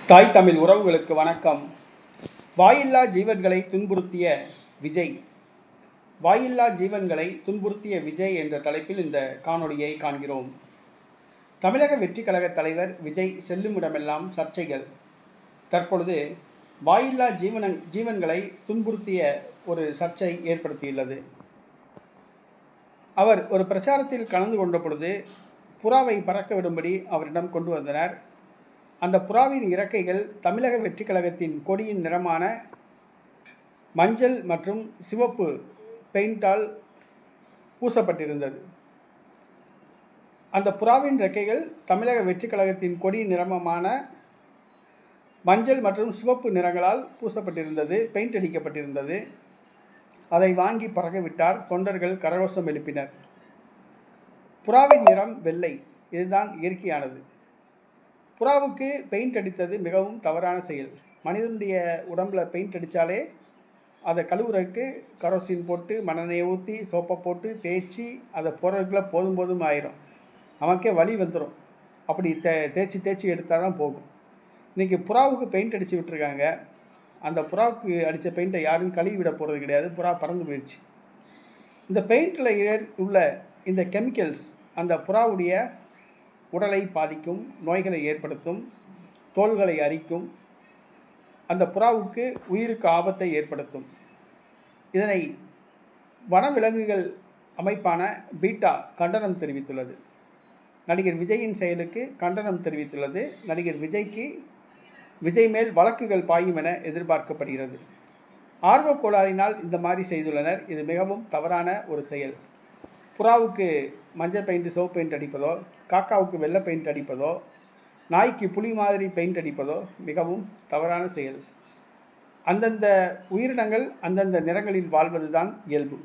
தாய் தமிழ் உறவுகளுக்கு வணக்கம். வாயில்லா ஜீவன்களை துன்புறுத்திய விஜய் வாயில்லா ஜீவன்களை துன்புறுத்திய விஜய் என்ற தலைப்பில் இந்த காணொளியை காண்கிறோம். தமிழக வெற்றிக் கழக தலைவர் விஜய் செல்லுமிடமெல்லாம் சர்ச்சைகள். தற்பொழுது வாயில்லா ஜீவன்களை துன்புறுத்திய ஒரு சர்ச்சை ஏற்படுத்தியுள்ளது. அவர் ஒரு பிரச்சாரத்தில் கலந்து கொண்ட பொழுது புறாவை பறக்க விடும்படி அவரிடம் கொண்டு வந்தனர். அந்த புறாவின் இறக்கைகள் தமிழக வெற்றிக் கழகத்தின் கொடியின் நிறமான மஞ்சள் மற்றும் சிவப்பு பெயிண்டால் பூசப்பட்டிருந்தது. அந்த புறாவின் இறக்கைகள் தமிழக வெற்றிக் கழகத்தின் கொடியின் நிறமான மஞ்சள் மற்றும் சிவப்பு நிறங்களால் பூசப்பட்டிருந்தது, பெயிண்ட் அடிக்கப்பட்டிருந்தது. அதை வாங்கி பறக்கவிட்டார். தொண்டர்கள் கரகோஷம் எழுப்பினர். புறாவின் நிறம் வெள்ளை. இதுதான் இயற்கையானது. புறாவுக்கு பெயிண்ட் அடித்தது மிகவும் தவறான செயல். மனிதனுடைய உடம்பில் பெயிண்ட் அடித்தாலே அதை கழுவுறதுக்கு கரோசின் போட்டு மண்ணெண்ணெயை ஊற்றி சோப்பை போட்டு தேய்ச்சி அதை போகிறதுக்குள்ளே போதும் ஆயிரும். நமக்கே வலி வந்துடும். அப்படி தேய்ச்சி எடுத்தால் தான் போகும். இன்றைக்கி புறாவுக்கு பெயிண்ட் அடித்து விட்டுருக்காங்க. அந்த புறாவுக்கு அடித்த பெயிண்ட்டை யாரும் கழுவி விட போகிறது கிடையாது. புறா பறந்து போயிடுச்சு. இந்த பெயிண்டில் உள்ள இந்த கெமிக்கல்ஸ் அந்த புறாவுடைய உடலை பாதிக்கும், நோய்களை ஏற்படுத்தும், தோள்களை அரிக்கும், அந்த புறாவுக்கு உயிருக்கு ஆபத்தை ஏற்படுத்தும். இதனை வனவிலங்குகள் அமைப்பான பீட்டா கண்டனம் தெரிவித்துள்ளது. நடிகர் விஜயின் செயலுக்கு கண்டனம் தெரிவித்துள்ளது. நடிகர் விஜய் மேல் வழக்குகள் பாயும் என எதிர்பார்க்கப்படுகிறது. ஆர்வக் கோளாறினால் இந்த மாதிரி செய்துள்ளனர். இது மிகவும் தவறான ஒரு செயல். புறாவுக்கு மஞ்சள் பெயிண்ட் சிவப்பு பெயிண்ட் அடிப்பதோ, காக்காவுக்கு வெள்ளை பெயிண்ட் அடிப்பதோ, நாய்க்கு புலி மாதிரி பெயிண்ட் அடிப்பதோ மிகவும் தவறான செயல். அந்தந்த உயிரினங்கள் அந்தந்த நிறங்களில் வாழ்வது தான் இயல்பு.